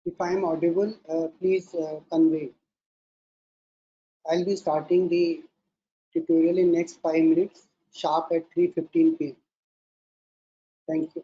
If I am audible, please convey. I'll be starting the tutorial in next 5 minutes, sharp at 3:15 p.m. Thank you.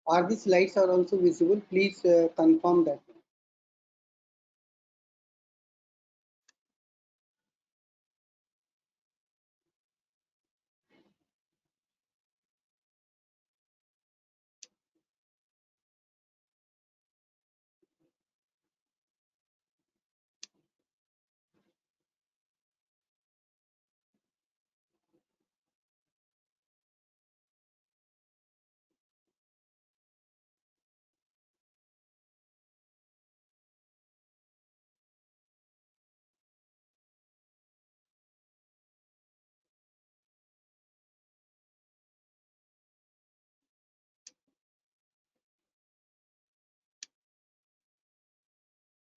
Are the slides are also visible? Please confirm that.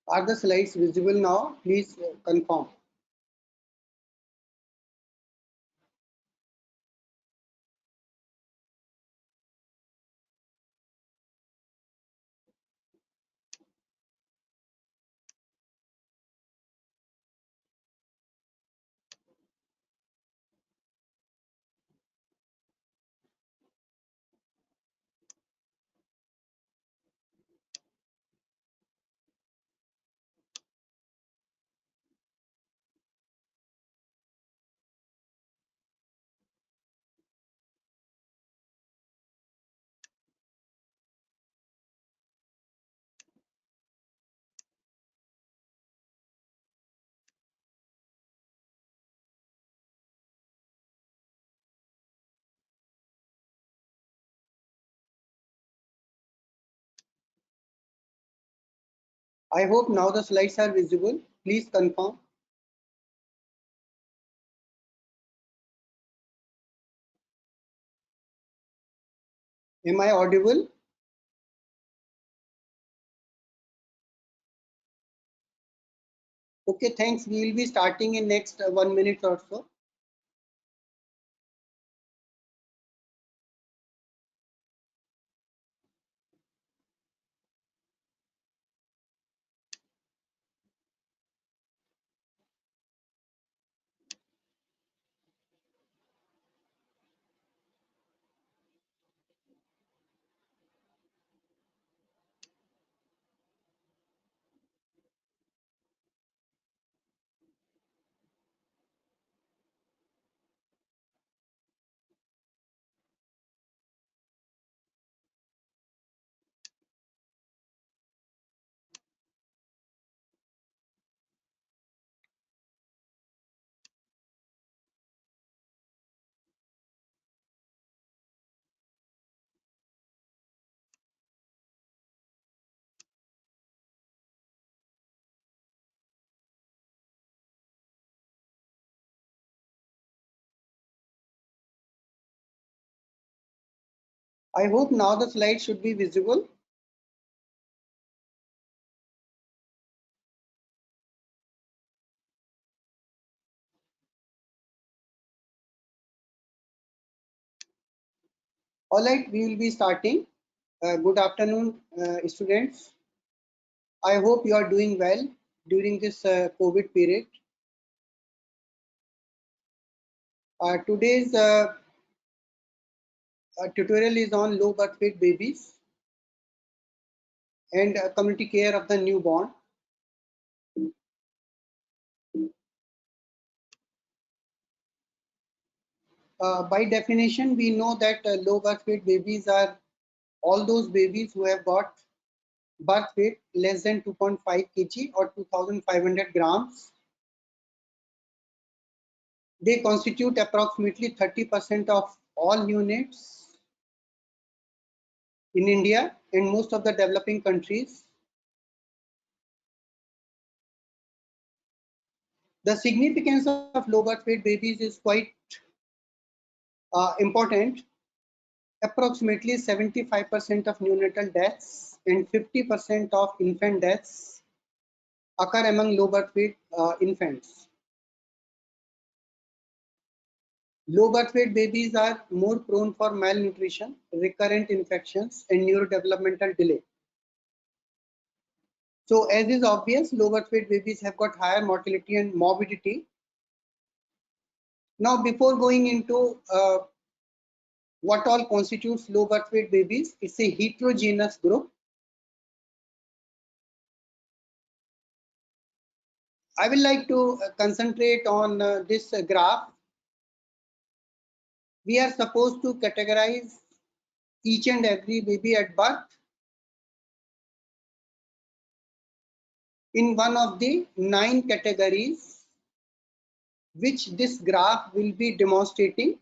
Are the slides visible now? Please confirm. I hope now the slides are visible. Please confirm. Am I audible? Okay, thanks. We will be starting in next 1 minute or so. I hope now the slides should be visible. All right, we will be starting. Good afternoon, students. I hope you are doing well during this COVID period. Today's tutorial is on low birth weight babies and community care of the newborn. By definition, we know that low birth weight babies are all those babies who have got birth weight less than 2.5 kg or 2500 grams. They constitute approximately 30% of all units in India and most of the developing countries. The significance of low birth weight babies is quite important. Approximately 75% of neonatal deaths and 50% of infant deaths occur among low birth weight infants. Low birth weight babies are more prone for malnutrition, recurrent infections, and neurodevelopmental delay. So as is obvious, low birth weight babies have got higher mortality and morbidity. Now, before going into what all constitutes low birth weight babies, it's a heterogeneous group. I will like to concentrate on this graph. We are supposed to categorize each and every baby at birth in one of the 9 categories which this graph will be demonstrating.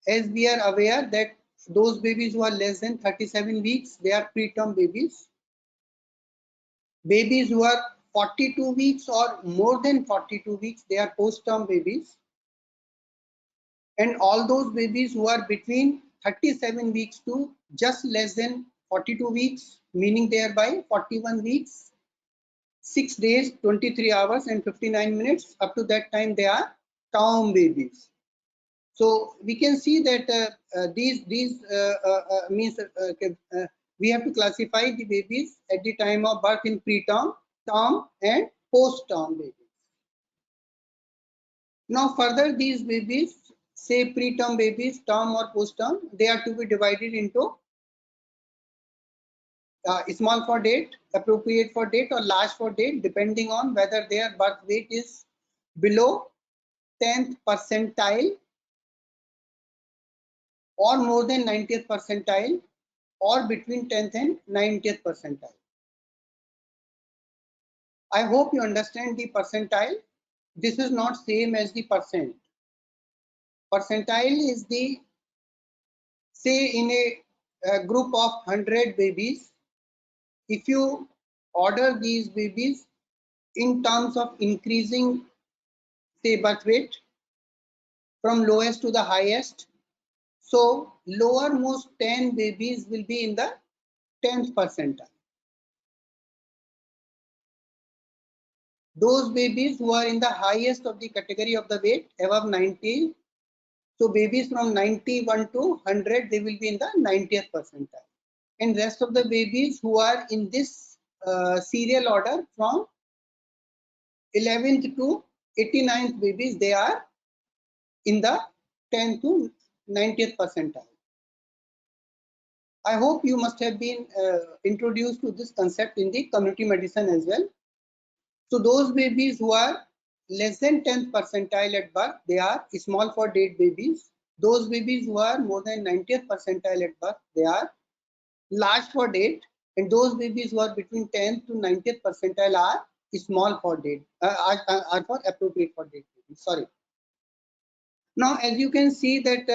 As we are aware that those babies who are less than 37 weeks, they are preterm babies. Babies who are 42 weeks or more than 42 weeks, they are post-term babies. And all those babies who are between 37 weeks to just less than 42 weeks, meaning thereby 41 weeks, 6 days, 23 hours and 59 minutes, up to that time they are term babies. So we can see that these means we have to classify the babies at the time of birth in preterm, term and post-term babies. Now further, these babies, say preterm babies, term or post-term, they are to be divided into small for date, appropriate for date or large for date, depending on whether their birth weight is below 10th percentile or more than 90th percentile or between 10th and 90th percentile. I hope you understand the percentile. This is not same as the percent. Percentile is the, say in a group of 100 babies, if you order these babies in terms of increasing, say, birth weight from lowest to the highest, so lowermost 10 babies will be in the 10th percentile. Those babies who are in the highest of the category of the weight, above 90, so babies from 91 to 100, they will be in the 90th percentile. And rest of the babies who are in this serial order from 11th to 89th babies, they are in the 10th to 90th percentile. I hope you must have been introduced to this concept in the community medicine as well. So those babies who are less than 10th percentile at birth, they are small for date babies. Those babies who are more than 90th percentile at birth, they are large for date. And those babies who are between 10th to 90th percentile are small for date, are for appropriate for date babies. Sorry. Now, as you can see that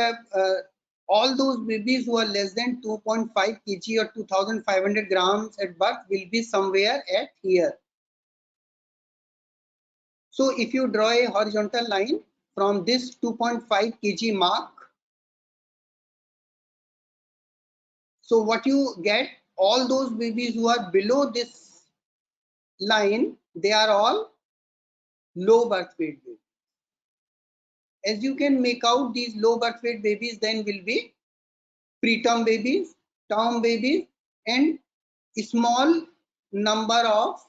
all those babies who are less than 2.5 kg or 2500 grams at birth will be somewhere at here. So if you draw a horizontal line from this 2.5 kg mark, so what you get, all those babies who are below this line, they are all low birth weight babies. As you can make out, these low birth weight babies then will be preterm babies, term babies, and small number of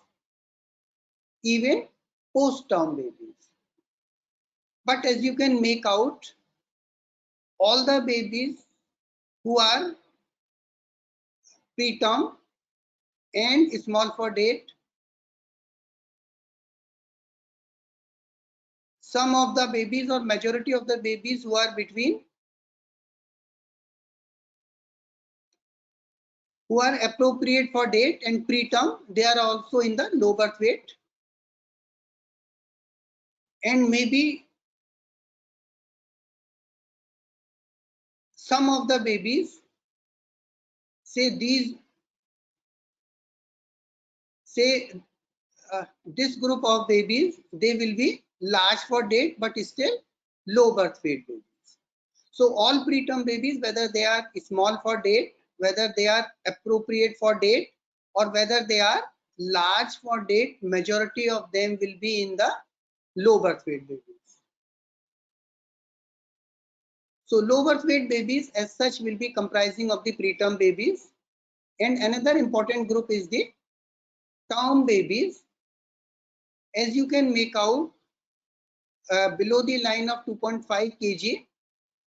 even post-term babies. But as you can make out, all the babies who are preterm and small for date, some of the babies or majority of the babies who are appropriate for date and preterm, they are also in the low birth weight. And maybe some of the babies, this group of babies, they will be large for date but still low birth weight babies. So all preterm babies, whether they are small for date, whether they are appropriate for date, or whether they are large for date, majority of them will be in the low birth weight babies. So low birth weight babies as such will be comprising of the preterm babies. And another important group is the term babies. As you can make out, below the line of 2.5 kg,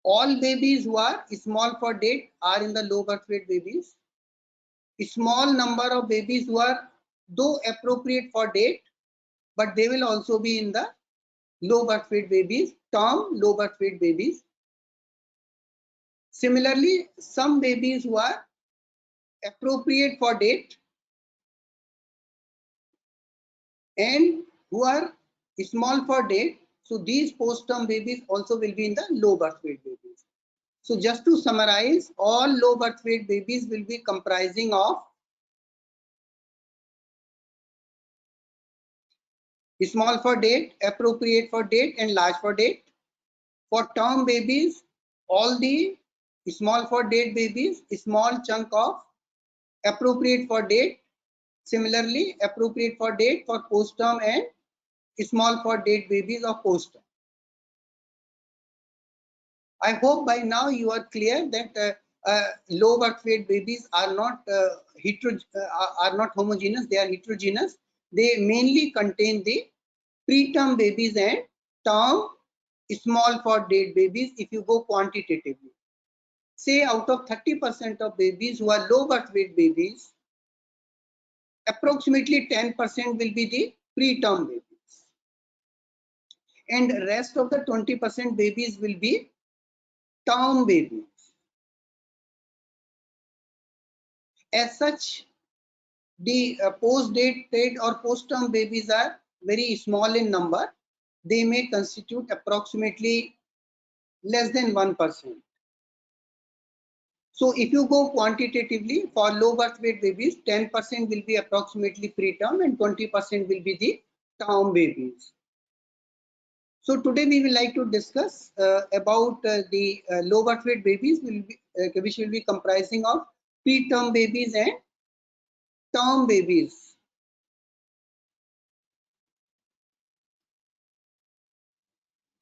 all babies who are small for date are in the low birth weight babies. A small number of babies who are though appropriate for date, but they will also be in the low birth weight babies, term low birth weight babies. Similarly, some babies who are appropriate for date and who are small for date, so these post-term babies also will be in the low birth weight babies. So just to summarize, all low birth weight babies will be comprising of small for date, appropriate for date, and large for date. For term babies, all the small for date babies, small chunk of appropriate for date. Similarly, appropriate for date for post-term and small for date babies of post-term. I hope by now you are clear that low birth weight babies are not homogeneous, they are heterogeneous. They mainly contain the preterm babies and term small for date babies if you go quantitatively. Say out of 30% of babies who are low birth weight babies, approximately 10% will be the preterm babies. And rest of the 20% babies will be term babies. As such, the post-date or post-term babies are very small in number. They may constitute approximately less than 1%. So if you go quantitatively for low birth weight babies, 10% will be approximately preterm and 20% will be the term babies. So today we will like to discuss about the low birth weight babies which will be comprising of preterm babies and term babies.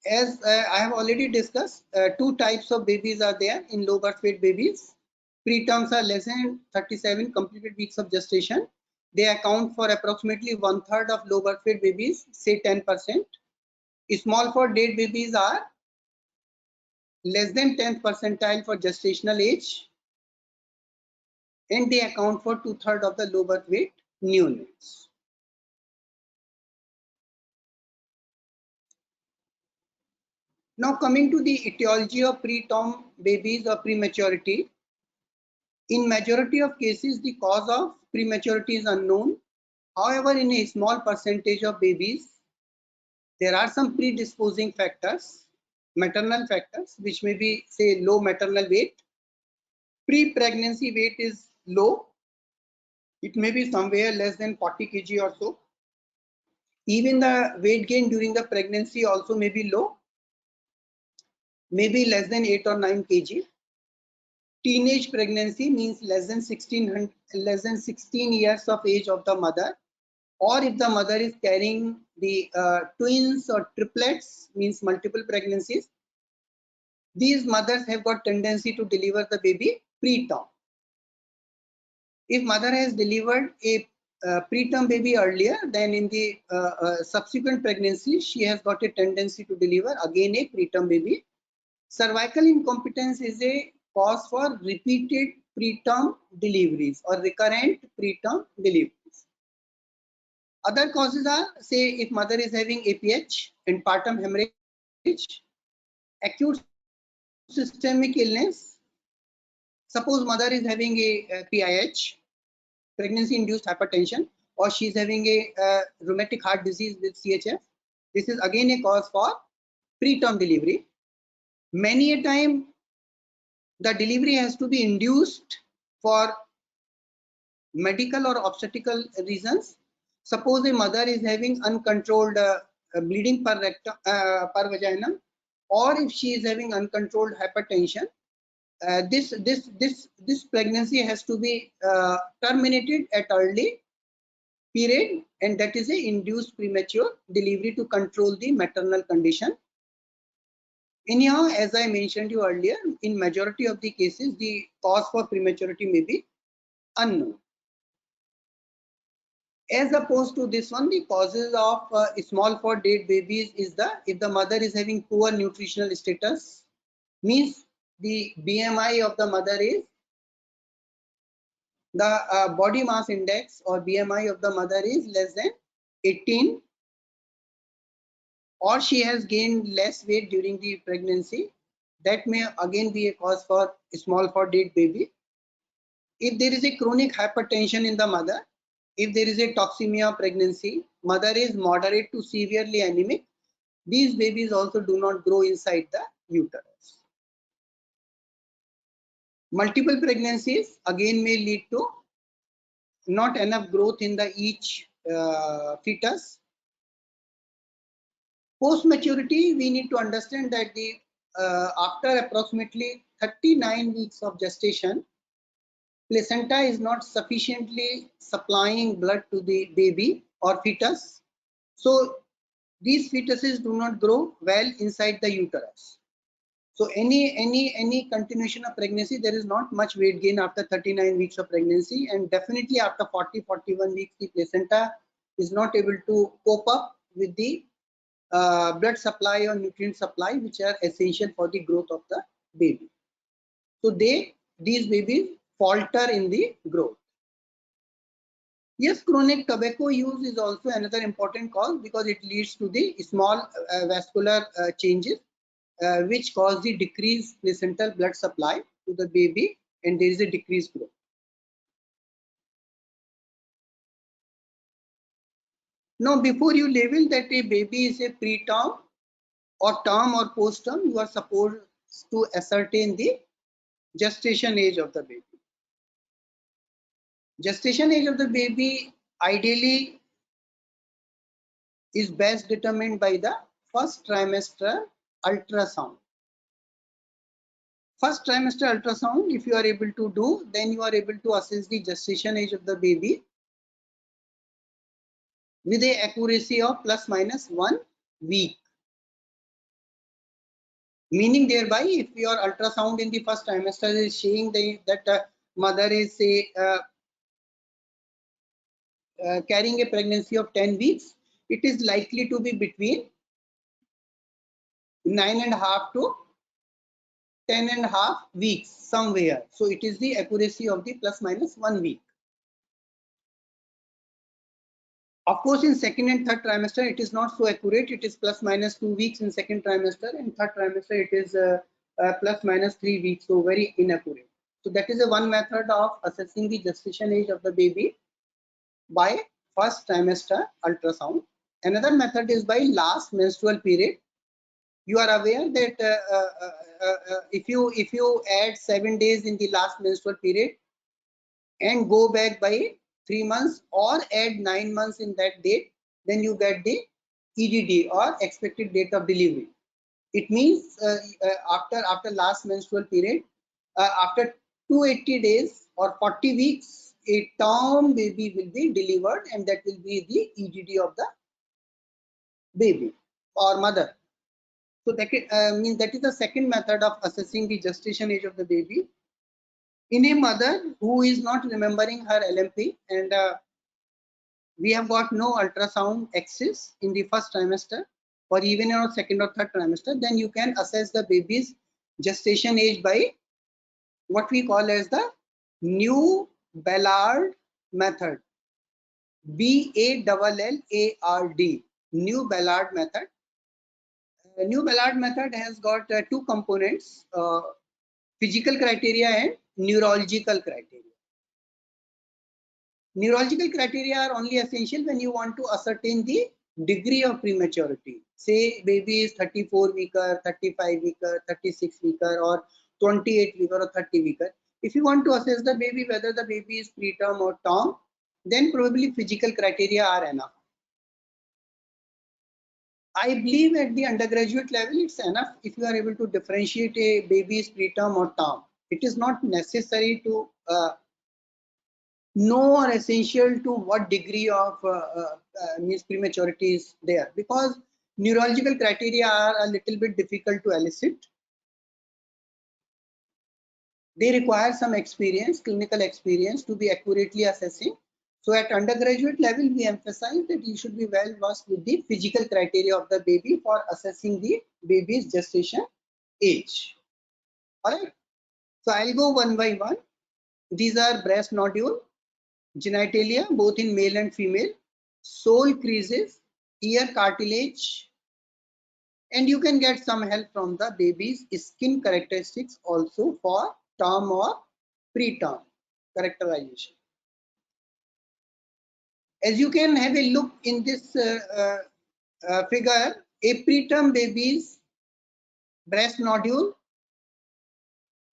As I have already discussed, two types of babies are there in low birth weight babies. Preterms are less than 37 completed weeks of gestation. They account for approximately 1/3 of low birth weight babies, say 10%. Small for date babies are less than 10th percentile for gestational age, and they account for 2/3 of the low birth weight neonates. Now coming to the etiology of preterm babies or prematurity. In majority of cases, the cause of prematurity is unknown. However, in a small percentage of babies, there are some predisposing factors, maternal factors, which may be, say, low maternal weight. Pre-pregnancy weight is low. It may be somewhere less than 40 kg or so. Even the weight gain during the pregnancy also may be low, maybe less than 8 or 9 kg. Teenage pregnancy means less than 16 years of age of the mother, or if the mother is carrying the twins or triplets, means multiple pregnancies, these mothers have got tendency to deliver the baby preterm. If mother has delivered a preterm baby earlier, then in the subsequent pregnancy, she has got a tendency to deliver again a preterm baby. Cervical incompetence is a cause for repeated preterm deliveries or recurrent preterm deliveries. Other causes are, say, if mother is having APH, intrapartum hemorrhage, acute systemic illness. Suppose mother is having a PIH, pregnancy-induced hypertension, or she is having a rheumatic heart disease with CHF. This is again a cause for preterm delivery. Many a time, the delivery has to be induced for medical or obstetrical reasons. Suppose a mother is having uncontrolled bleeding per rectum, per vaginum, or if she is having uncontrolled hypertension, this pregnancy has to be terminated at early period, and that is a induced premature delivery to control the maternal condition. Anyhow, as I mentioned you earlier, in majority of the cases, the cause for prematurity may be unknown. As opposed to this one, the causes of small for dead babies is if the mother is having poor nutritional status, means the BMI of the mother is, the body mass index or BMI of the mother is less than 18, or she has gained less weight during the pregnancy. That may again be a cause for small for dead baby. If there is a chronic hypertension in the mother, if there is a toxemia pregnancy, mother is moderate to severely anemic, these babies also do not grow inside the uterus. Multiple pregnancies again may lead to not enough growth in the each fetus. Post maturity, we need to understand that the after approximately 39 weeks of gestation, placenta is not sufficiently supplying blood to the baby or fetus, so these fetuses do not grow well inside the uterus. So any continuation of pregnancy, there is not much weight gain after 39 weeks of pregnancy, and definitely after 40-41 weeks, the placenta is not able to cope up with the blood supply or nutrient supply, which are essential for the growth of the baby. So these babies falter in the growth. Yes, chronic tobacco use is also another important cause, because it leads to the small vascular changes which cause the decreased placental blood supply to the baby, and there is a decreased growth. Now, before you label that a baby is a preterm or term or post-term, you are supposed to ascertain the gestation age of the baby. Gestation age of the baby ideally is best determined by the first trimester ultrasound. First trimester ultrasound, if you are able to do, then you are able to assess the gestation age of the baby with a accuracy of ±1 week. Meaning thereby, if your ultrasound in the first trimester is showing that mother is say carrying a pregnancy of 10 weeks, it is likely to be between 9.5 to 10.5 weeks somewhere. So it is the accuracy of the ±1 week. Of course, in second and third trimester, it is not so accurate. It is ±2 weeks in second trimester, and third trimester it is ±3 weeks, so very inaccurate. So that is a one method of assessing the gestation age of the baby by first trimester ultrasound. Another method is by last menstrual period. You are aware that if you add 7 days in the last menstrual period and go back by 3 months or add 9 months in that date, then you get the EDD or expected date of delivery. It means after last menstrual period, after 280 days or 40 weeks, a term baby will be delivered, and that will be the EDD of the baby or mother. So that means that is the second method of assessing the gestation age of the baby. In a mother who is not remembering her LMP and we have got no ultrasound access in the first trimester or even in our second or third trimester, then you can assess the baby's gestation age by what we call as the New Ballard method. Ballard, New Ballard method. New Ballard method has got two components, physical criteria and neurological criteria. Neurological criteria are only essential when you want to ascertain the degree of prematurity. Say baby is 34 weeker, 35 weeker, 36 weeker, or 28 weeker or 30 weeker. If you want to assess the baby whether the baby is preterm or term, then probably physical criteria are enough. I believe at the undergraduate level it's enough if you are able to differentiate a baby's preterm or term. It is not necessary to know or essential to what degree of means prematurity is there, because neurological criteria are a little bit difficult to elicit. They require some experience, clinical experience, to be accurately assessing. So at undergraduate level, we emphasize that you should be well versed with the physical criteria of the baby for assessing the baby's gestation age. All right. So I'll go one by one. These are breast nodule, genitalia, both in male and female, sole creases, ear cartilage, and you can get some help from the baby's skin characteristics also for term or preterm characterization. As you can have a look in this figure, a preterm baby's breast nodule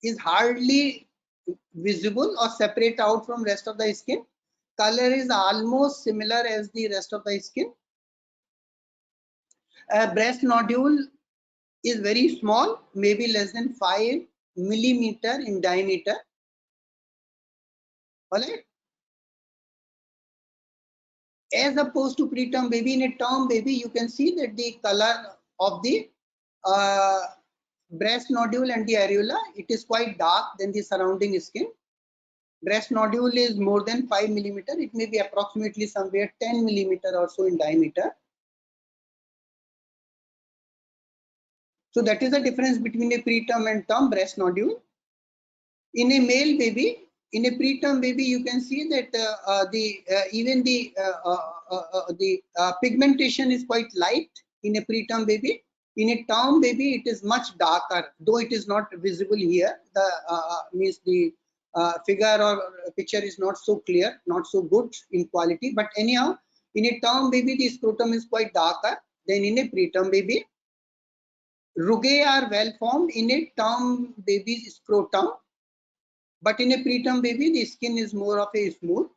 is hardly visible or separate out from rest of the skin. Color is almost similar as the rest of the skin. A breast nodule is very small, maybe less than 5 millimeter in diameter. All right. As opposed to preterm baby, in a term baby, you can see that the color of the breast nodule and the areola, it is quite dark than the surrounding skin. Breast nodule is more than 5 millimeter. It may be approximately somewhere 10 millimeter or so in diameter. So that is the difference between a preterm and term breast nodule. In a male baby, in a preterm baby, you can see that even the pigmentation is quite light in a preterm baby. In a term baby, it is much darker, though it is not visible here. The means the figure or picture is not so clear, not so good in quality. But anyhow, in a term baby, the scrotum is quite darker than in a preterm baby. Rugae are well formed in a term baby's scrotum, but in a preterm baby, the skin is more of a smooth.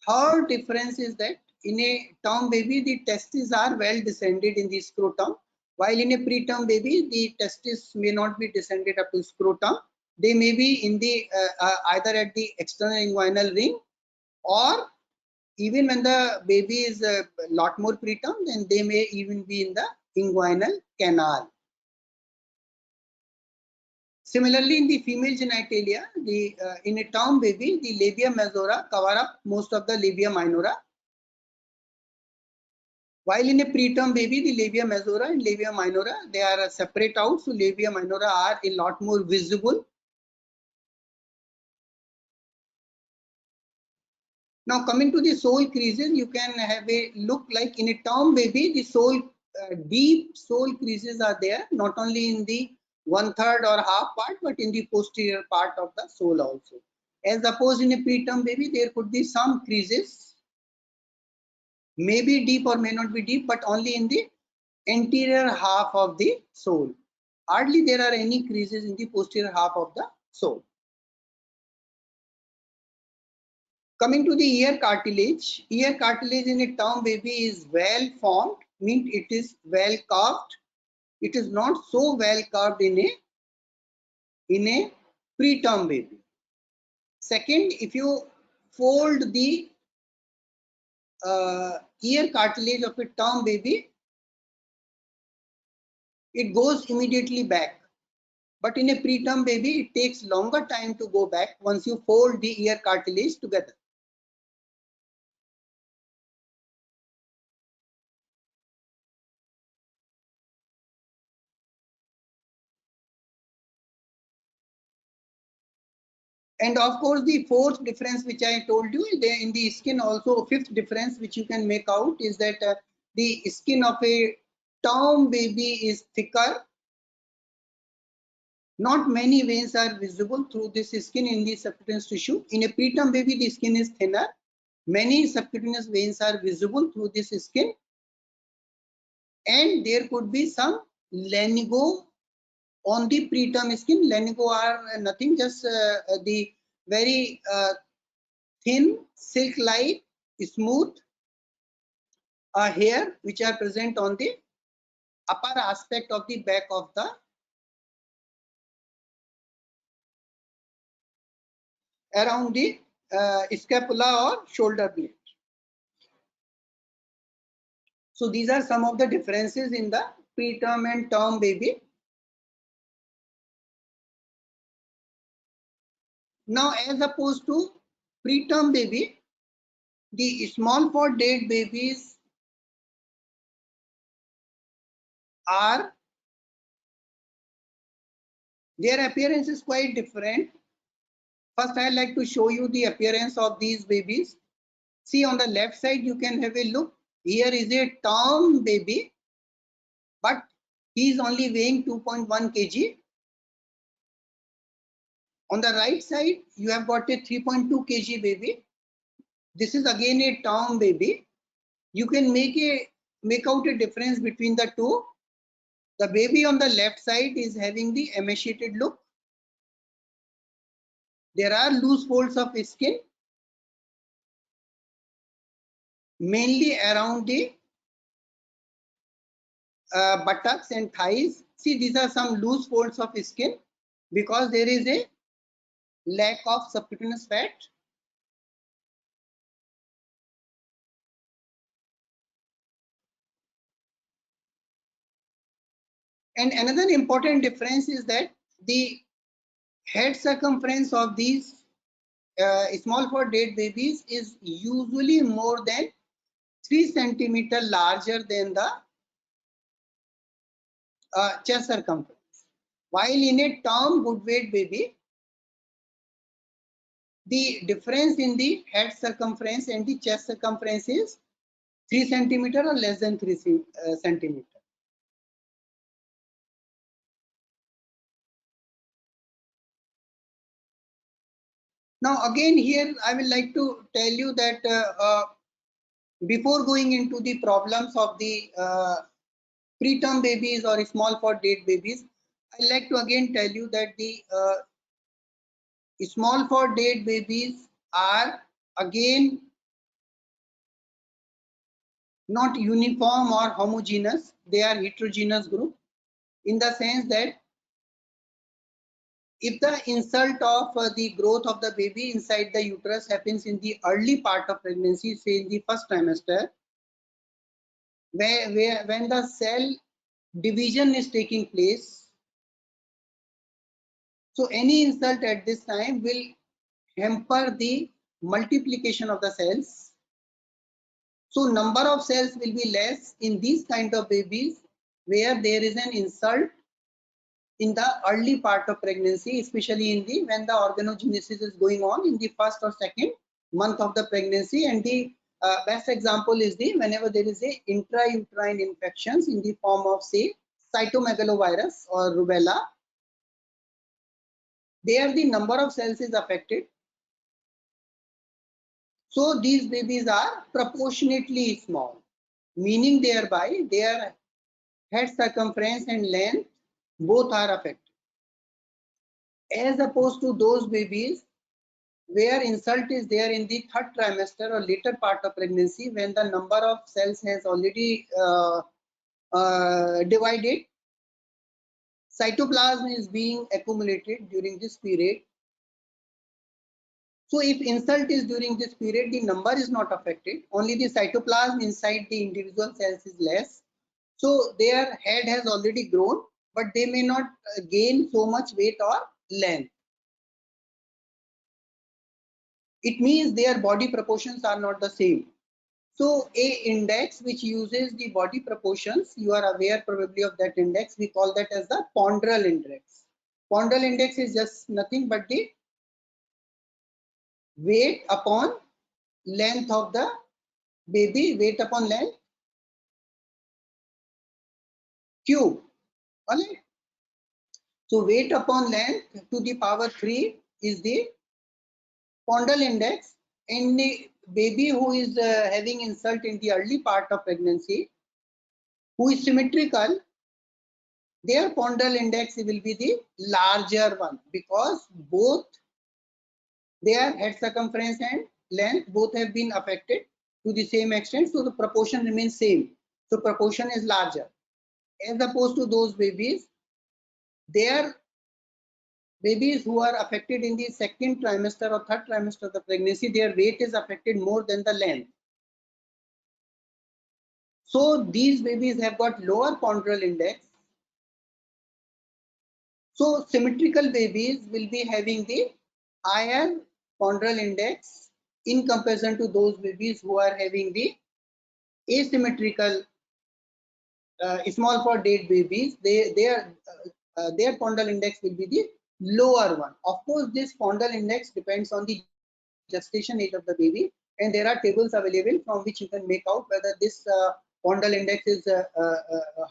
Third difference is that in a term baby, the testes are well descended in the scrotum, while in a preterm baby, the testes may not be descended up to scrotum. They may be in the either at the external inguinal ring, or even when the baby is a lot more preterm, then they may even be in the inguinal canal. Similarly, in the female genitalia, in a term baby, the labia majora cover up most of the labia minora. While in a preterm baby, the labia majora and labia minora, they are separate out. So labia minora are a lot more visible. Now coming to the sole creases, you can have a look like in a term baby, the sole deep sole creases are there, not only in the 1/3 or half part, but in the posterior part of the sole also. As opposed in a preterm baby, there could be some creases, may be deep or may not be deep, but only in the anterior half of the sole. Hardly there are any creases in the posterior half of the sole. Coming to the ear cartilage in a term baby is well formed, means it is well carved. It is not so well carved in a preterm baby. Second, if you fold the ear cartilage of a term baby, it goes immediately back. But in a preterm baby, it takes longer time to go back once you fold the ear cartilage together. And of course, the fourth difference which I told you in the skin also, fifth difference which you can make out is that the skin of a term baby is thicker. Not many veins are visible through this skin in the subcutaneous tissue. In a preterm baby, the skin is thinner. Many subcutaneous veins are visible through this skin. And there could be some lanugo on the preterm skin. Lanugo are nothing, just the very thin, silk-like, smooth hair which are present on the upper aspect of the back of the around the scapula or shoulder blade. So these are some of the differences in the preterm and term baby. Now, as opposed to preterm baby, the small for dead babies are, their appearance is quite different. First, I'd like to show you the appearance of these babies. See, on the left side, you can have a look. Here is a term baby, but he is only weighing 2.1 kg. On the right side, you have got a 3.2 kg baby. This is again a term baby. You can make out a difference between the two. The baby on the left side is having the emaciated look. There are loose folds of skin, mainly around the buttocks and thighs. See, these are some loose folds of skin because there is a lack of subcutaneous fat. And another important difference is that the head circumference of these small for dead babies is usually more than 3 centimeter larger than the chest circumference. While in a term good weight baby, the difference in the head circumference and the chest circumference is 3 centimeter or less than 3 centimeter. Now again here I will like to tell you that before going into the problems of the preterm babies or small for dead babies, I like to again tell you that the small for dead babies are again not uniform or homogeneous. They are heterogeneous group in the sense that if the insult of the growth of the baby inside the uterus happens in the early part of pregnancy, say in the first trimester, when the cell division is taking place, so any insult at this time will hamper the multiplication of the cells. So number of cells will be less in these kind of babies where there is an insult in the early part of pregnancy, especially in the when the organogenesis is going on in the first or second month of the pregnancy. And the best example is the whenever there is a intrauterine infections in the form of say cytomegalovirus or rubella, there the number of cells is affected. So these babies are proportionately small, meaning thereby their head circumference and length both are affected. As opposed to those babies where insult is there in the third trimester or later part of pregnancy when the number of cells has already divided, cytoplasm is being accumulated during this period. So if insult is during this period, the number is not affected, only the cytoplasm inside the individual cells is less. So their head has already grown, but they may not gain so much weight or length. It means their body proportions are not the same. So a index which uses the body proportions, you are aware probably of that index, we call that as the ponderal index. Ponderal index is just nothing but the weight upon length of the baby, weight upon length cube. Alright. So weight upon length to the power 3 is the ponderal index. In the baby who is having insult in the early part of pregnancy, who is symmetrical, their ponderal index will be the larger one, because both their head circumference and length both have been affected to the same extent, so the proportion remains same. So proportion is larger, as opposed to those babies, their babies who are affected in the second trimester or third trimester of the pregnancy, their weight is affected more than the length. So these babies have got lower ponderal index. So symmetrical babies will be having the higher ponderal index in comparison to those babies who are having the asymmetrical small for date babies. Their ponderal index will be the lower one. Of course, this ponderal index depends on the gestation age of the baby, and there are tables available from which you can make out whether this ponderal index is a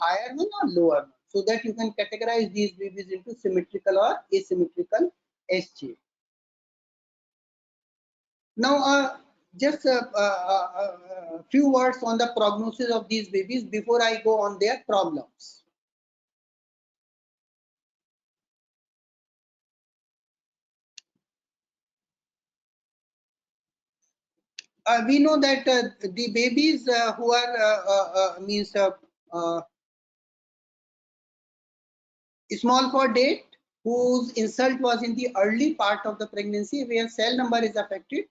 higher one or lower one, so that you can categorize these babies into symmetrical or asymmetrical SG. Now, just a few words on the prognosis of these babies before I go on their problems. We know that the babies who are small for date, whose insult was in the early part of the pregnancy, where cell number is affected,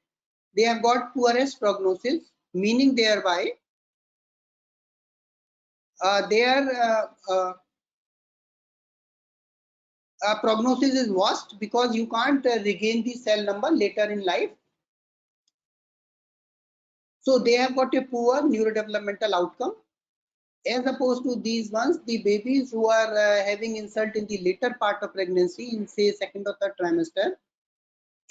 they have got poorest prognosis, meaning thereby their prognosis is worst, because you can't regain the cell number later in life. So they have got a poor neurodevelopmental outcome, as opposed to these ones, the babies who are having insult in the later part of pregnancy, in say second or third trimester,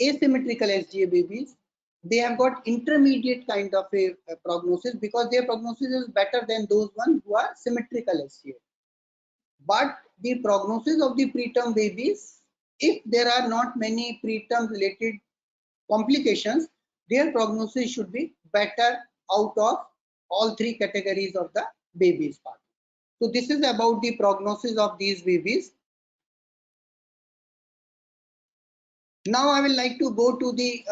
asymmetrical SGA babies, they have got intermediate kind of a prognosis, because their prognosis is better than those ones who are symmetrical SGA. But the prognosis of the preterm babies, if there are not many preterm related complications, their prognosis should be better out of all three categories of the babies part. So this is about the prognosis of these babies. Now I will like to go to the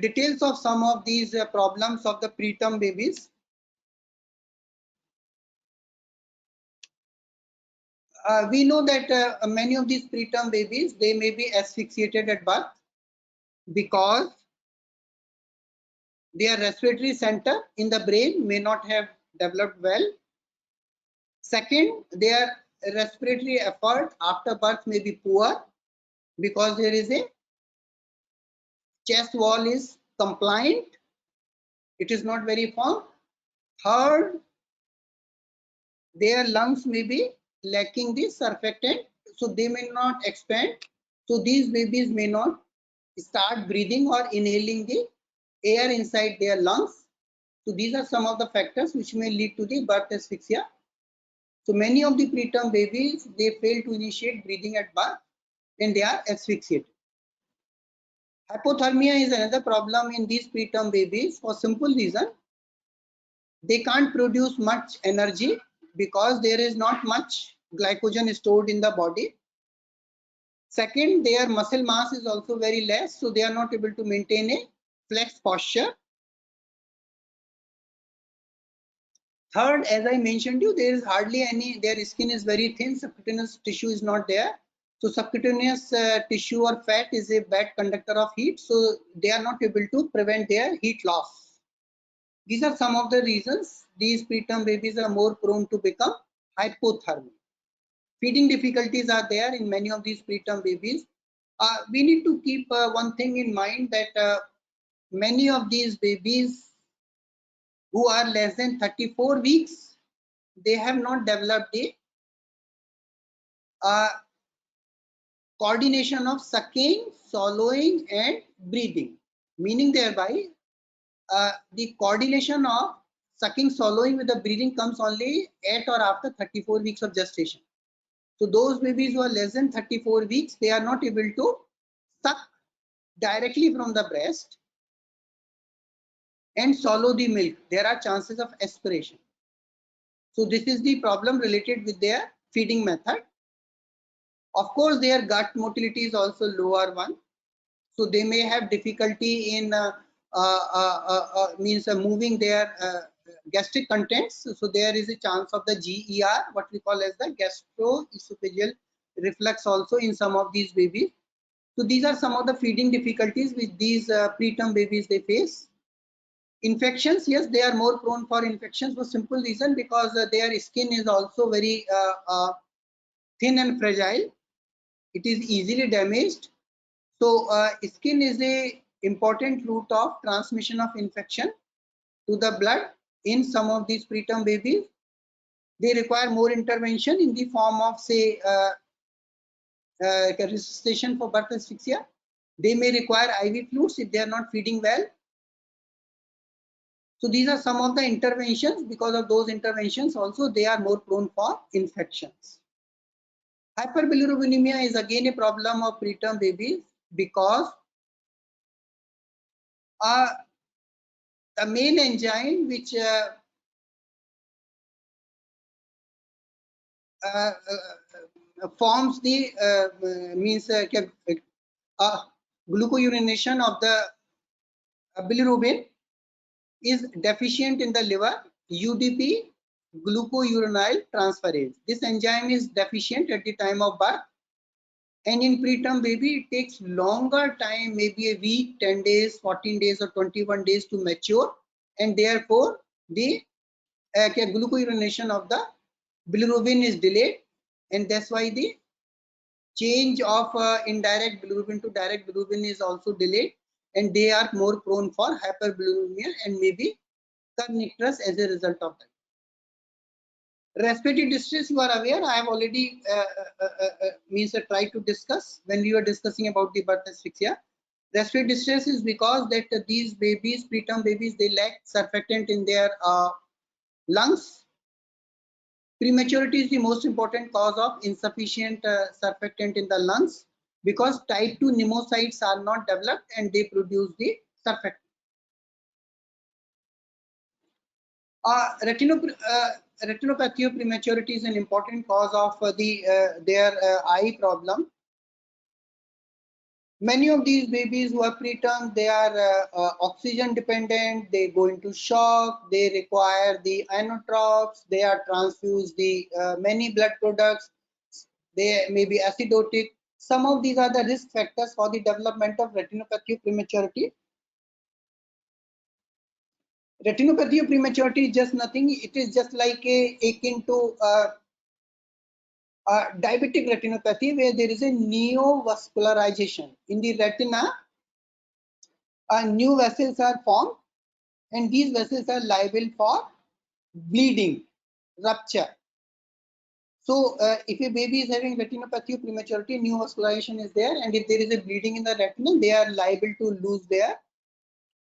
details of some of these problems of the preterm babies. We know that many of these preterm babies, they may be asphyxiated at birth, because their respiratory center in the brain may not have developed well. Second, their respiratory effort after birth may be poor, because there is a chest wall is compliant, it is not very firm. Third, their lungs may be lacking the surfactant, so they may not expand. So these babies may not start breathing or inhaling the air inside their lungs. So these are some of the factors which may lead to the birth asphyxia. So many of the preterm babies, they fail to initiate breathing at birth and they are asphyxiated. Hypothermia is another problem in these preterm babies, for simple reason. They can't produce much energy, because there is not much glycogen stored in the body. Second, their muscle mass is also very less, so they are not able to maintain a flexed posture. Third, as I mentioned you, there is hardly any, their skin is very thin, subcutaneous tissue is not there. So subcutaneous tissue or fat is a bad conductor of heat, so they are not able to prevent their heat loss. These are some of the reasons these preterm babies are more prone to become hypothermic. Feeding difficulties are there in many of these preterm babies. We need to keep one thing in mind, that many of these babies who are less than 34 weeks, they have not developed a coordination of sucking, swallowing and breathing, meaning thereby the coordination of sucking, swallowing with the breathing comes only at or after 34 weeks of gestation. So those babies who are less than 34 weeks, they are not able to suck directly from the breast and swallow the milk. There are chances of aspiration. So this is the problem related with their feeding method. Of course, their gut motility is also lower one. So they may have difficulty in moving their gastric contents. So there is a chance of the GER, what we call as the gastroesophageal reflux also in some of these babies. So these are some of the feeding difficulties which these preterm babies they face. Infections, yes, they are more prone for infections for simple reason because their skin is also very thin and fragile. It is easily damaged. So skin is a important route of transmission of infection to the blood in some of these preterm babies. They require more intervention in the form of, say, resuscitation for birth asphyxia. They may require IV fluids if they are not feeding well. So these are some of the interventions. Because of those interventions also, they are more prone for infections. Hyperbilirubinemia is again a problem of preterm babies because the main enzyme which forms the glucourination of the bilirubin is deficient in the liver. UDP, glucouronide transferase. This enzyme is deficient at the time of birth, and in preterm baby it takes longer time, maybe a week, 10 days, 14 days or 21 days to mature, and therefore the glucouronation of the bilirubin is delayed, and that's why the change of indirect bilirubin to direct bilirubin is also delayed, and they are more prone for hyperbilirubinemia and maybe kernicterus as a result of that. Respiratory distress, you are aware, I have already tried to discuss when we were discussing about the birth asphyxia. Respiratory distress is because that these babies, preterm babies, they lack surfactant in their lungs. Prematurity is the most important cause of insufficient surfactant in the lungs because type 2 pneumocytes are not developed and they produce the surfactant. Retinopathy of prematurity is an important cause of their eye problem. Many of these babies who are preterm, they are oxygen dependent, they go into shock, they require the inotropes, they are transfused the many blood products, they may be acidotic. Some of these are the risk factors for the development of retinopathy of prematurity. Retinopathy of prematurity is just nothing, it is just like akin to diabetic retinopathy, where there is a neovascularization in the retina. New vessels are formed, and these vessels are liable for bleeding, rupture. So if a baby is having retinopathy of prematurity, neovascularization is there, and if there is a bleeding in the retina, they are liable to lose their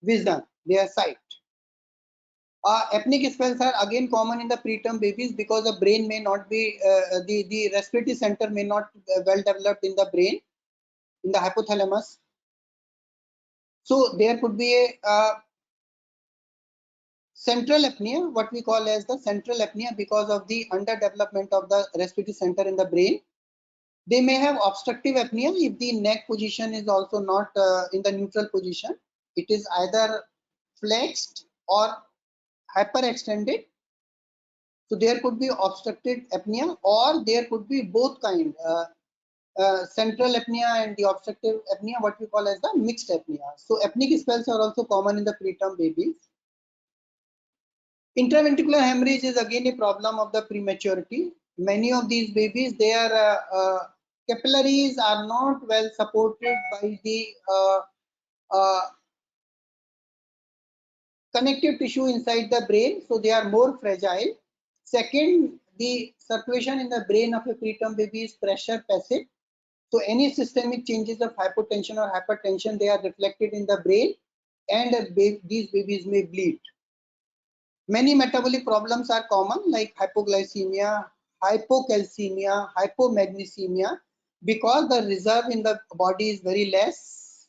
vision, their sight. Apneic spells are again common in the preterm babies because the brain may not be, the respiratory center may not well developed in the brain, in the hypothalamus. So there could be a central apnea, what we call as the central apnea, because of the underdevelopment of the respiratory center in the brain. They may have obstructive apnea if the neck position is also not in the neutral position. It is either flexed or hyperextended. So there could be obstructive apnea, or there could be both kind, central apnea and the obstructive apnea, what we call as the mixed apnea. So apneic spells are also common in the preterm babies. Intraventricular hemorrhage is again a problem of the prematurity. Many of these babies, their capillaries are not well supported by the uh, connective tissue inside the brain, so they are more fragile. Second, the circulation in the brain of a preterm baby is pressure passive. So any systemic changes of hypotension or hypertension, they are reflected in the brain, and these babies may bleed. Many metabolic problems are common, like hypoglycemia, hypocalcemia, hypomagnesemia, because the reserve in the body is very less.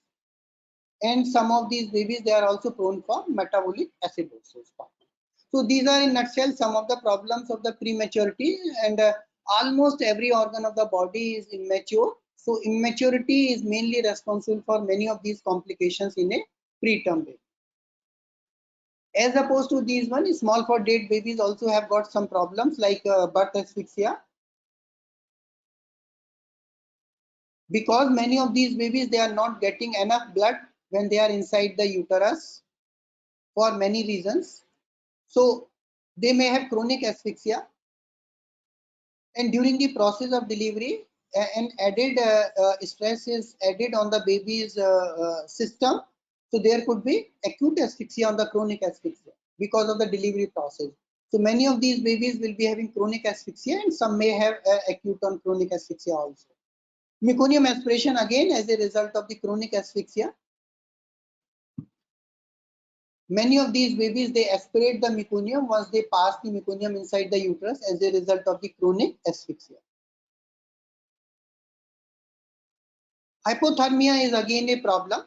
And some of these babies, they are also prone for metabolic acidosis. So these are in nutshell some of the problems of the prematurity, and almost every organ of the body is immature. So immaturity is mainly responsible for many of these complications in a preterm baby. As opposed to these one, small for date babies also have got some problems like birth asphyxia. Because many of these babies, they are not getting enough blood when they are inside the uterus for many reasons. So they may have chronic asphyxia, and during the process of delivery, an added stress is added on the baby's system. So there could be acute asphyxia on the chronic asphyxia because of the delivery process. So many of these babies will be having chronic asphyxia, and some may have acute on chronic asphyxia also. Meconium aspiration again as a result of the chronic asphyxia. Many of these babies, they aspirate the meconium once they pass the meconium inside the uterus as a result of the chronic asphyxia. Hypothermia is again a problem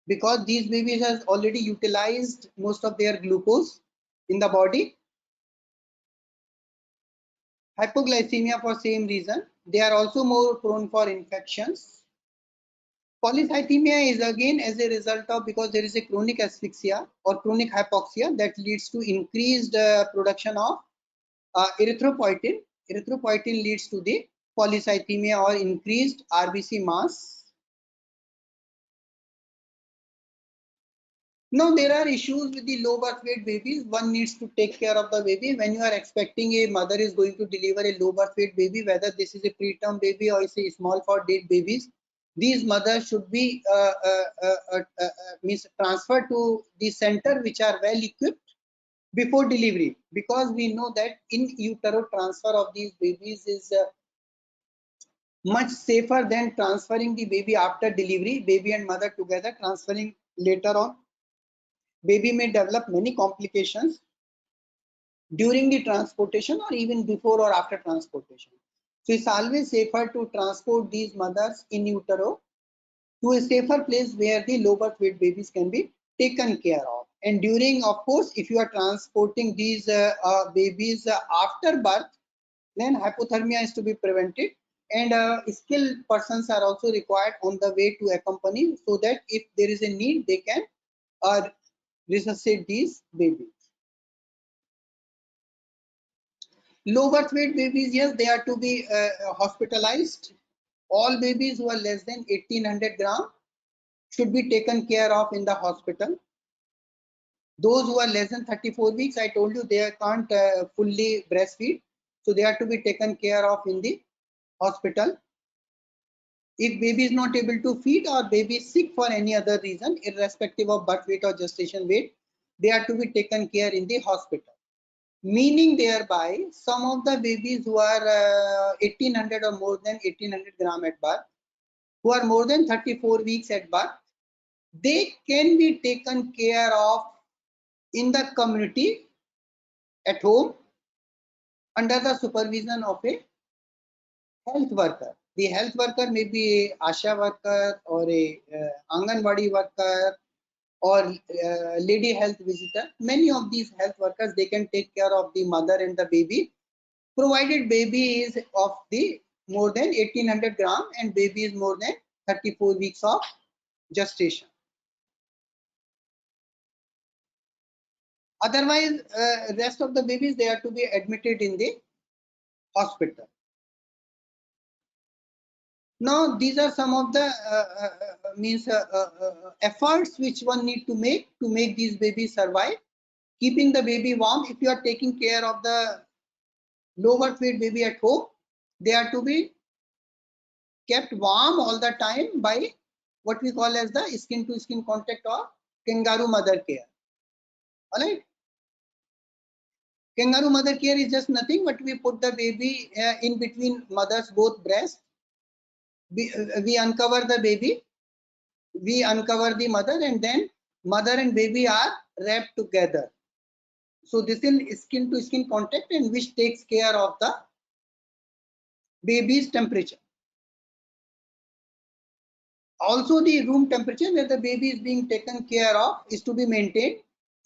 because these babies has already utilized most of their glucose in the body. Hypoglycemia for same reason. They are also more prone for infections. Polycythemia is again as a result of, because there is a chronic asphyxia or chronic hypoxia that leads to increased production of erythropoietin. Erythropoietin leads to the polycythemia or increased RBC mass. Now there are issues with the low birth weight babies. One needs to take care of the baby. When you are expecting a mother is going to deliver a low birth weight baby, whether this is a preterm baby or it's a small for date babies, these mothers should be means transferred to the center which are well equipped before delivery, because we know that in utero transfer of these babies is much safer than transferring the baby after delivery. Baby and mother together transferring later on, baby may develop many complications during the transportation or even before or after transportation. So it's always safer to transport these mothers in utero to a safer place where the low birth weight babies can be taken care of. And during, of course, if you are transporting these babies after birth, then hypothermia is to be prevented, and skilled persons are also required on the way to accompany, so that if there is a need, they can resuscitate these babies. Low birth weight babies, yes, they are to be hospitalized. All babies who are less than 1800 gram should be taken care of in the hospital. Those who are less than 34 weeks, I told you they can't fully breastfeed, so they are to be taken care of in the hospital. If baby is not able to feed or baby is sick for any other reason, irrespective of birth weight or gestation weight, they are to be taken care in the hospital. Meaning thereby, some of the babies who are 1800 or more than 1800 gram at birth, who are more than 34 weeks at birth, they can be taken care of in the community at home under the supervision of a health worker. The health worker may be a ASHA worker or a Anganwadi worker or lady health visitor. Many of these health workers, they can take care of the mother and the baby, provided baby is of the more than 1800 gram and baby is more than 34 weeks of gestation. Otherwise, rest of the babies, they are to be admitted in the hospital. Now, these are some of the efforts which one need to make these babies survive. keeping the baby warm. If you are taking care of the low birth weight baby at home, they are to be kept warm all the time by what we call as the skin to skin contact or kangaroo mother care. All right. Kangaroo mother care is just nothing but we put the baby in between mother's both breasts. We uncover the baby, we uncover the mother, and then mother and baby are wrapped together. So this is skin to skin contact, and which takes care of the baby's temperature. Also, the room temperature where the baby is being taken care of is to be maintained.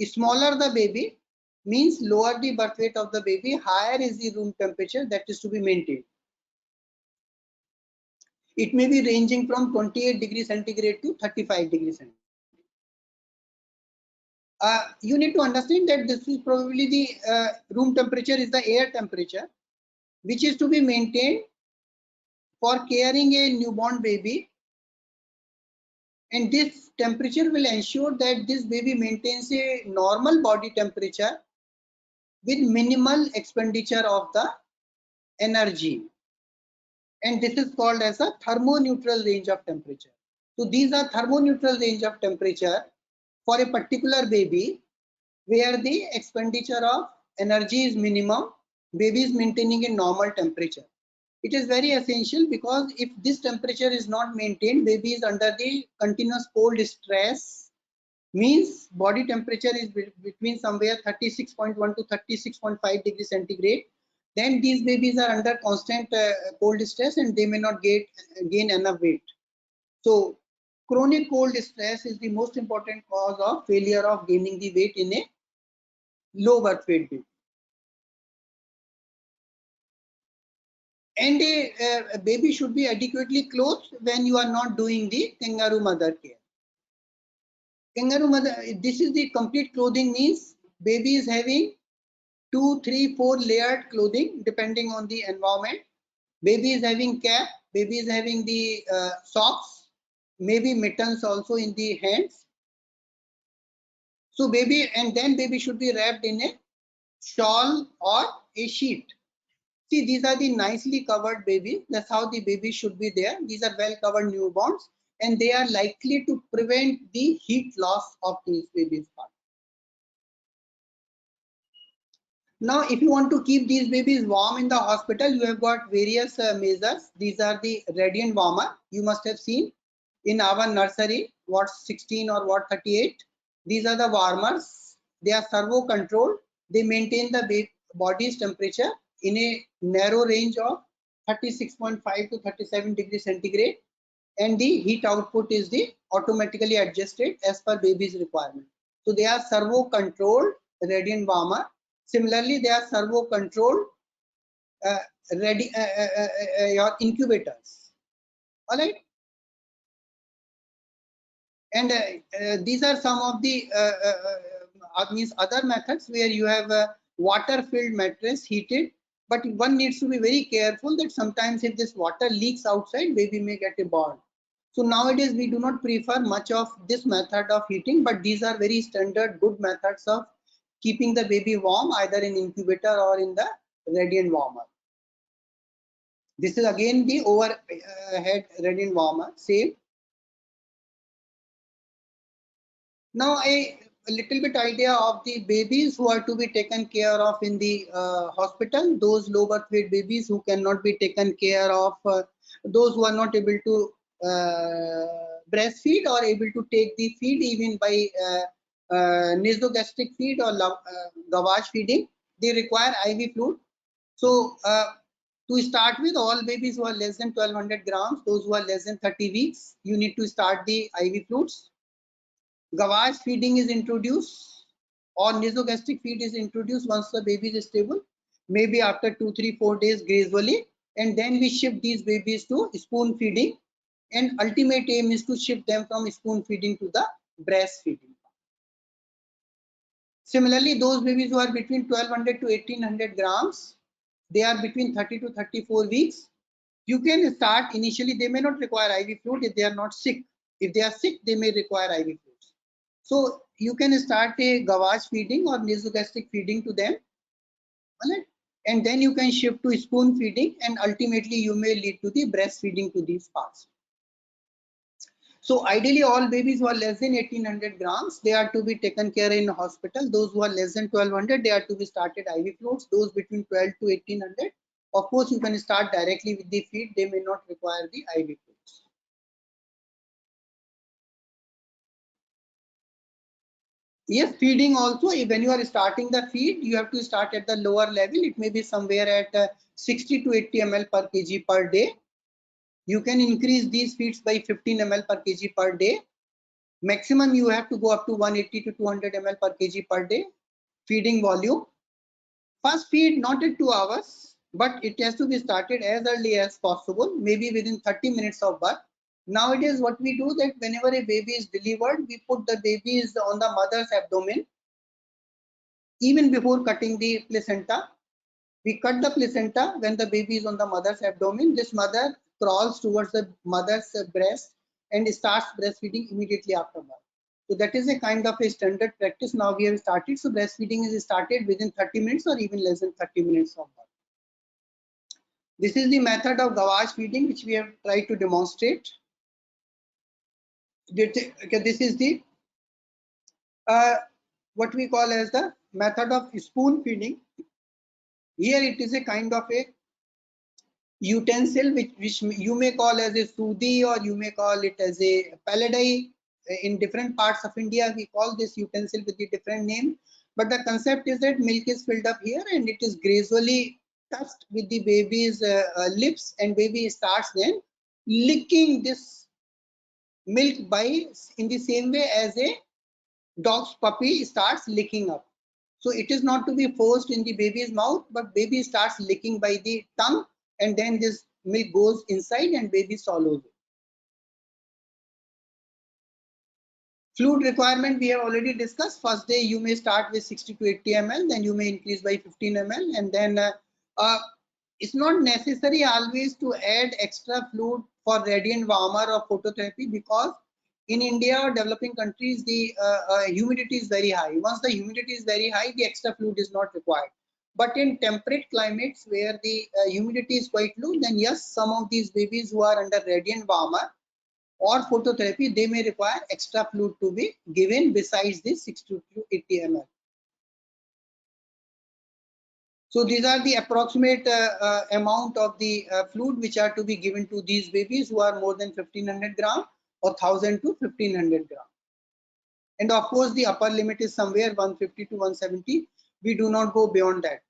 Smaller the baby means lower the birth weight of the baby, higher is the room temperature that is to be maintained. It may be ranging from 28 degrees centigrade to 35 degrees centigrade. You need to understand that this is probably the room temperature is the air temperature, which is to be maintained for caring a newborn baby, and this temperature will ensure that this baby maintains a normal body temperature with minimal expenditure of the energy, and this is called as a thermoneutral range of temperature. So these are thermoneutral range of temperature for a particular baby where the expenditure of energy is minimum, baby is maintaining a normal temperature. It is very essential because if this temperature is not maintained, baby is under the continuous cold stress, means body temperature is between somewhere 36.1 to 36.5 degrees centigrade. Then these babies are under constant cold stress and they may not gain enough weight. So chronic cold stress is the most important cause of failure of gaining the weight in a low birth weight baby. And a baby should be adequately clothed when you are not doing the kangaroo mother care. Kangaroo mother, this is the complete clothing, means baby is having 2, 3, 4 layered clothing depending on the environment. Baby is having cap, baby is having the socks, maybe mittens also in the hands. So baby, and then baby should be wrapped in a shawl or a sheet. See, these are the nicely covered babies. That's how the baby should be there. These are well covered newborns, and they are likely to prevent the heat loss of these babies. Now, if you want to keep these babies warm in the hospital, you have got various measures. These are the radiant warmer. You must have seen in our nursery, Watt 16 or Watt 38. These are the warmers. They are servo controlled. They maintain the body's temperature in a narrow range of 36.5 to 37 degrees centigrade, and the heat output is the automatically adjusted as per baby's requirement. So they are servo controlled radiant warmer. Similarly, they are servo controlled your incubators. All right. And these are some of the means other methods where you have a water filled mattress heated, but one needs to be very careful that sometimes if this water leaks outside, baby may get a burn. So nowadays we do not prefer much of this method of heating, but these are very standard good methods of keeping the baby warm either in incubator or in the radiant warmer. This is again the overhead radiant warmer, same. Now a little bit idea of the babies who are to be taken care of in the hospital, those low birth weight babies who cannot be taken care of, those who are not able to breastfeed or able to take the feed even by nasogastric feed or gavage feeding, they require IV fluid. So to start with, all babies who are less than 1200 grams, those who are less than 30 weeks, you need to start the IV fluids. Gavage feeding is introduced or nasogastric feed is introduced once the baby is stable, maybe after 2, 3, 4 days gradually, and then we shift these babies to spoon feeding, and ultimate aim is to shift them from spoon feeding to the breastfeeding. Similarly, those babies who are between 1200 to 1800 grams, they are between 30 to 34 weeks. You can start initially, they may not require IV fluid if they are not sick. If they are sick, they may require IV fluids. So you can start a gavage feeding or nasogastric feeding to them, alright? And then you can shift to spoon feeding, and ultimately you may lead to the breastfeeding to these parts. So ideally, all babies who are less than 1800 grams, they are to be taken care in hospital. Those who are less than 1200, they are to be started IV fluids. Those between 12 to 1800, of course, you can start directly with the feed. They may not require the IV fluids. Yes, feeding also, when you are starting the feed, you have to start at the lower level. It may be somewhere at 60 to 80 ml per kg per day. You can increase these feeds by 15 ml per kg per day. Maximum you have to go up to 180 to 200 ml per kg per day feeding volume. First feed not at 2 hours, but it has to be started as early as possible, maybe within 30 minutes of birth. Nowadays, what we do that whenever a baby is delivered, we put the babies on the mother's abdomen. Even before cutting the placenta, we cut the placenta when the baby is on the mother's abdomen. This mother crawls towards the mother's breast and starts breastfeeding immediately after birth. So that is a kind of a standard practice now we have started. So breastfeeding is started within 30 minutes or even less than 30 minutes of birth. This is the method of gavage feeding which we have tried to demonstrate. Okay, this is the what we call as the method of spoon feeding. Here it is a kind of a utensil which you may call as a sudhi, or you may call it as a paladai. In different parts of India, we call this utensil with a different name. But the concept is that milk is filled up here and it is gradually touched with the baby's lips, and baby starts then licking this milk by in the same way as a dog's puppy starts licking up. So it is not to be forced in the baby's mouth, but baby starts licking by the tongue, and then this milk goes inside and baby swallows it. Fluid requirement we have already discussed. First day you may start with 60 to 80 ml, then you may increase by 15 ml, and then it's not necessary always to add extra fluid for radiant warmer or phototherapy, because in India or developing countries the humidity is very high. Once the humidity is very high, the extra fluid is not required. But in temperate climates where the humidity is quite low, then yes, some of these babies who are under radiant warmer or phototherapy, they may require extra fluid to be given besides this 60 to 80 ml. So these are the approximate amount of the fluid which are to be given to these babies who are more than 1500 gram or 1000 to 1500 gram. And of course, the upper limit is somewhere 150 to 170. We do not go beyond that.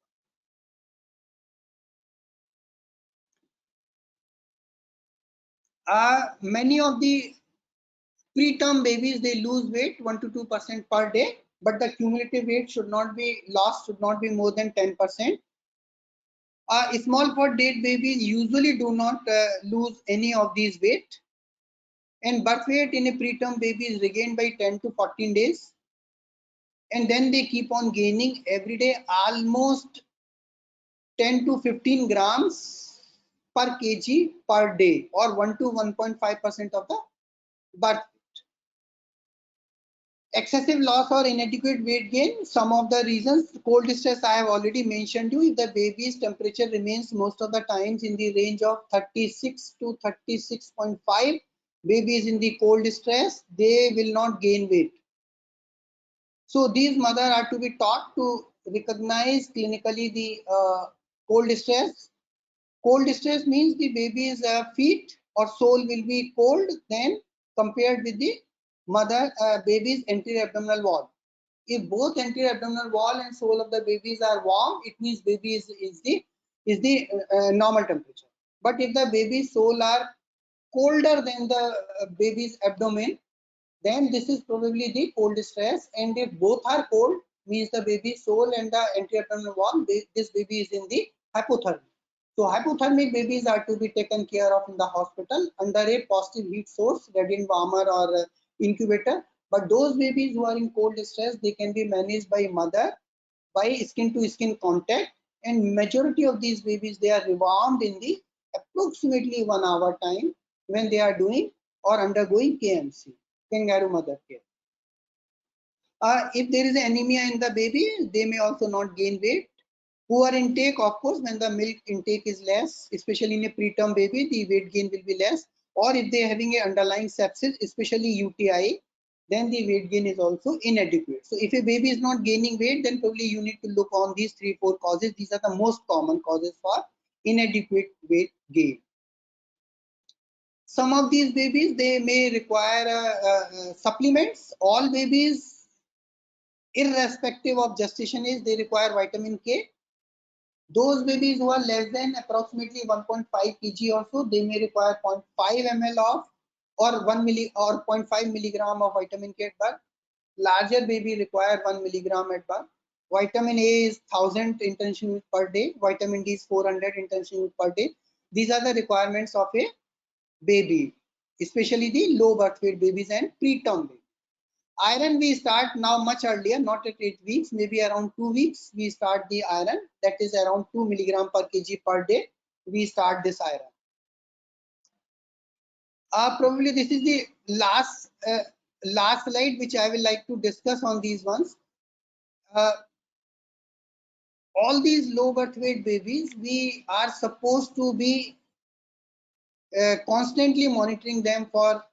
Many of the preterm babies, they lose weight 1 to 2% per day, but the cumulative weight should not be lost, should not be more than 10%. Small for date babies usually do not lose any of these weight, and birth weight in a preterm baby is regained by 10 to 14 days, and then they keep on gaining every day almost 10 to 15 grams per kg per day, or 1 to 1.5% of the birth. Excessive loss or inadequate weight gain, some of the reasons: cold stress I have already mentioned you. If the baby's temperature remains most of the times in the range of 36 to 36.5, babies in the cold stress, they will not gain weight. So these mothers are to be taught to recognize clinically the cold stress. Cold stress means the baby's feet or sole will be cold then compared with the mother baby's anterior abdominal wall. If both anterior abdominal wall and sole of the babies are warm, it means baby is the normal temperature. But if the baby's sole are colder than the baby's abdomen, then this is probably the cold stress. And if both are cold, means the baby's sole and the anterior abdominal wall, this baby is in the hypothermia. So hypothermic babies are to be taken care of in the hospital under a positive heat source, radiant warmer or incubator. But those babies who are in cold stress, they can be managed by mother by skin to skin contact. And majority of these babies, they are rewarmed in the approximately 1 hour time when they are doing or undergoing KMC, kangaroo mother care. If there is anemia in the baby, they may also not gain weight. Poor intake, of course, when the milk intake is less, especially in a preterm baby, the weight gain will be less. Or if they are having an underlying sepsis, especially UTI, then the weight gain is also inadequate. So if a baby is not gaining weight, then probably you need to look on these 3-4 causes. These are the most common causes for inadequate weight gain. Some of these babies, they may require supplements. All babies, irrespective of gestation age, they require vitamin K. Those babies who are less than approximately 1.5 kg or so, they may require 0.5 ml of or 1 milli or 0.5 milligram of vitamin K at birth. Larger baby require 1 milligram at birth. Vitamin A is 1000 intention units per day. Vitamin D is 400 intention units per day. These are the requirements of a baby, especially the low birth weight babies and preterm babies. Iron we start now much earlier, not at 8 weeks, maybe around 2 weeks we start the iron, that is around 2 milligram per kg per day. We start this iron. Probably this is the last slide which I will like to discuss on these ones. All these low birth weight babies, we are supposed to be constantly monitoring them for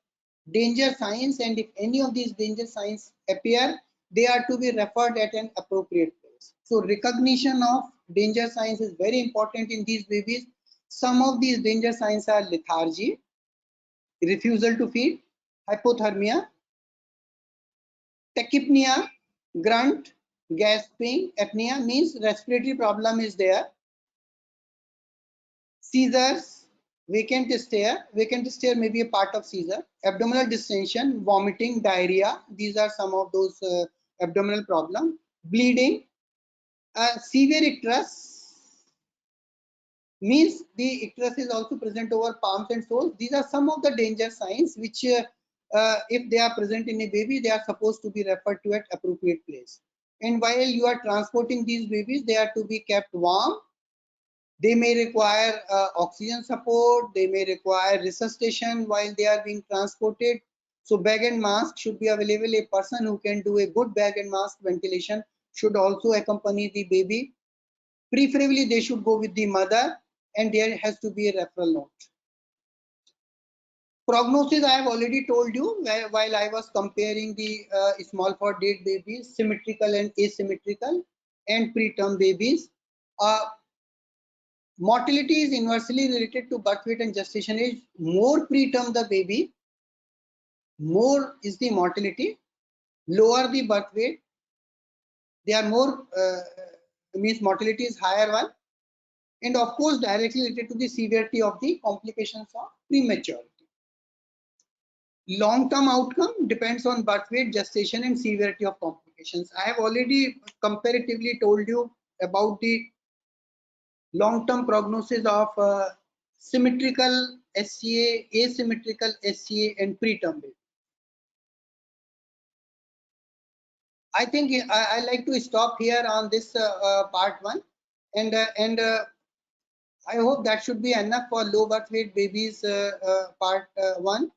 danger signs, and if any of these danger signs appear, they are to be referred at an appropriate place. So recognition of danger signs is very important in these babies. Some of these danger signs are lethargy, refusal to feed, hypothermia, tachypnea, grunt, gasping, apnea means respiratory problem is there, seizures, vacant stare may be a part of seizure, abdominal distension, vomiting, diarrhea, these are some of those abdominal problems, bleeding, severe icterus means the icterus is also present over palms and soles. These are some of the danger signs which if they are present in a baby, they are supposed to be referred to at appropriate place. And while you are transporting these babies, they are to be kept warm. They may require oxygen support, they may require resuscitation while they are being transported. So bag and mask should be available. A person who can do a good bag and mask ventilation should also accompany the baby. Preferably they should go with the mother, and there has to be a referral note. Prognosis I have already told you while I was comparing the small for date babies, symmetrical and asymmetrical, and preterm babies. Mortality is inversely related to birth weight and gestation age. More preterm the baby, more is the mortality. Lower the birth weight, they are more, means mortality is higher one. And of course, directly related to the severity of the complications of prematurity. Long-term outcome depends on birth weight, gestation, and severity of complications. I have already comparatively told you about the long-term prognosis of symmetrical SCA, asymmetrical SCA, and preterm baby. I think I like to stop here on this part one, and I hope that should be enough for low birth weight babies part one.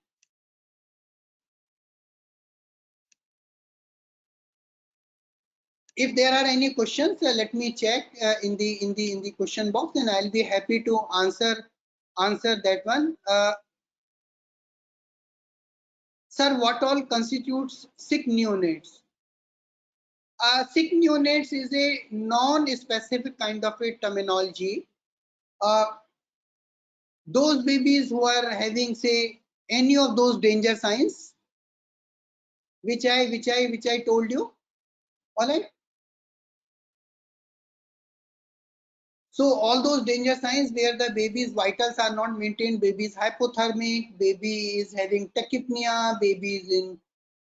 If there are any questions, let me check in the question box, and I'll be happy to answer that one. Sir, what all constitutes sick neonates? Sick neonates is a non-specific kind of a terminology. Those babies who are having, say, any of those danger signs, which I told you, all right. So all those danger signs where the baby's vitals are not maintained, baby is hypothermic, baby is having tachypnea, baby is in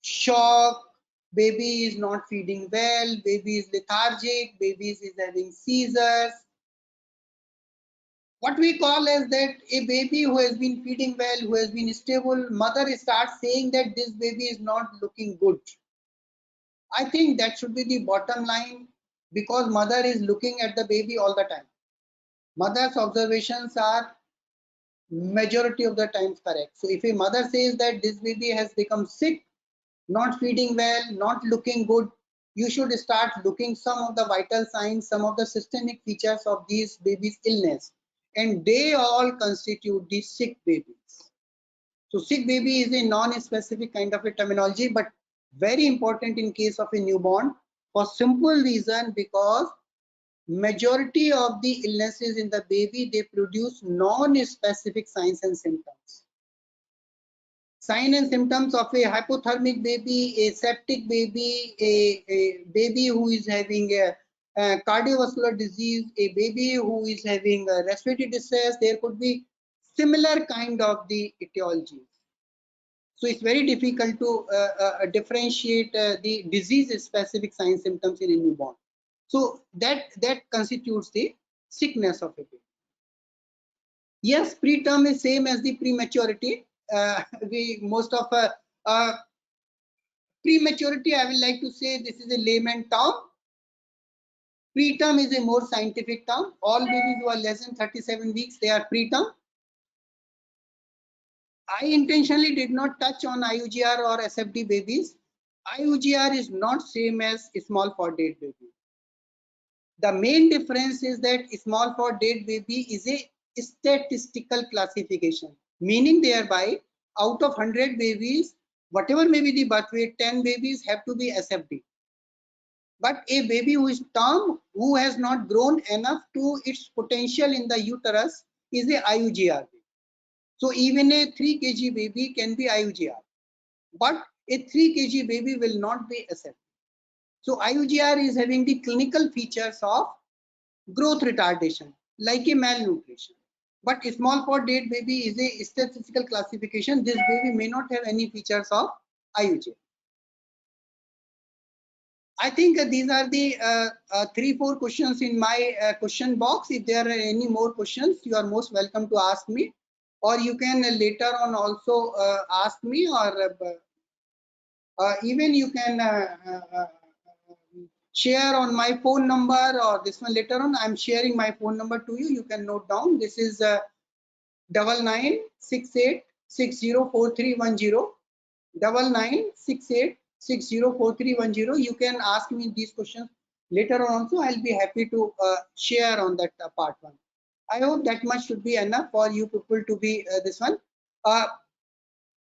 shock, baby is not feeding well, baby is lethargic, baby is having seizures. What we call as that a baby who has been feeding well, who has been stable, mother starts saying that this baby is not looking good. I think that should be the bottom line, because mother is looking at the baby all the time. Mother's observations are majority of the times correct. So if a mother says that this baby has become sick, not feeding well, not looking good, you should start looking some of the vital signs, some of the systemic features of these babies' illness, and they all constitute the sick babies. So sick baby is a non-specific kind of a terminology, but very important in case of a newborn for simple reason, because majority of the illnesses in the baby, they produce non-specific signs and symptoms. Sign and symptoms of a hypothermic baby, a septic baby, a baby who is having a cardiovascular disease, a baby who is having a respiratory distress, there could be similar kind of the etiology. So it's very difficult to differentiate the disease-specific signs symptoms in a newborn. So that constitutes the sickness of a baby. Yes, preterm is same as the prematurity. We most of prematurity, I will like to say this is a layman term. Preterm is a more scientific term. All babies who are less than 37 weeks, they are preterm. I intentionally did not touch on IUGR or SFD babies. IUGR is not same as small for date baby. The main difference is that small for date baby is a statistical classification, meaning thereby out of 100 babies, whatever may be the birth weight, 10 babies have to be SFD. But a baby who is term, who has not grown enough to its potential in the uterus, is a IUGR baby. So even a 3 kg baby can be IUGR, but a 3 kg baby will not be SFD. So IUGR is having the clinical features of growth retardation, like a malnutrition. But small for date baby is a statistical classification. This baby may not have any features of IUGR. I think these are the 3-4 questions in my question box. If there are any more questions, you are most welcome to ask me, or you can later on also ask me, or even you can share on my phone number, or this one later on. I'm sharing my phone number to you. You can note down. This is 9968604310. 9968604310. You can ask me these questions later on also. I'll be happy to share on that part one. I hope that much should be enough for you people to be this one.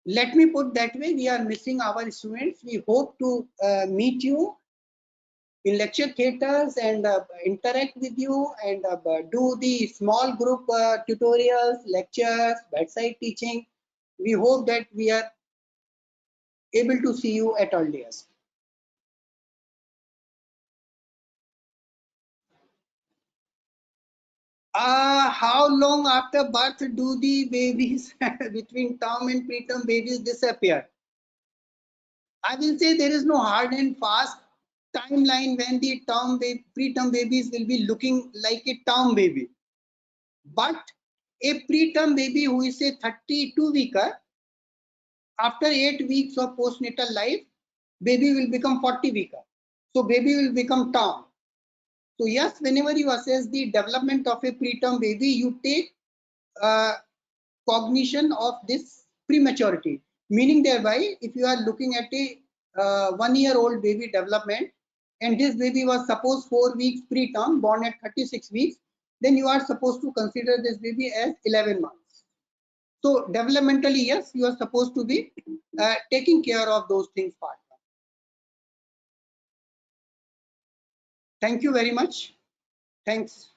Let me put that way, we are missing our students. We hope to meet you in lecture theaters and interact with you and do the small group tutorials, lectures, bedside teaching. We hope that we are able to see you at earliest. How long after birth do the babies between term and preterm babies disappear? I will say there is no hard and fast timeline when the preterm babies will be looking like a term baby. But a preterm baby who is a 32 weeker, after 8 weeks of postnatal life, baby will become 40 weeker. So baby will become term. So yes, whenever you assess the development of a preterm baby, you take cognition of this prematurity, meaning thereby if you are looking at a 1-year-old baby development, and this baby was supposed 4 weeks preterm, born at 36 weeks, then you are supposed to consider this baby as 11 months. So developmentally, yes, you are supposed to be taking care of those things part. Thank you very much. Thanks.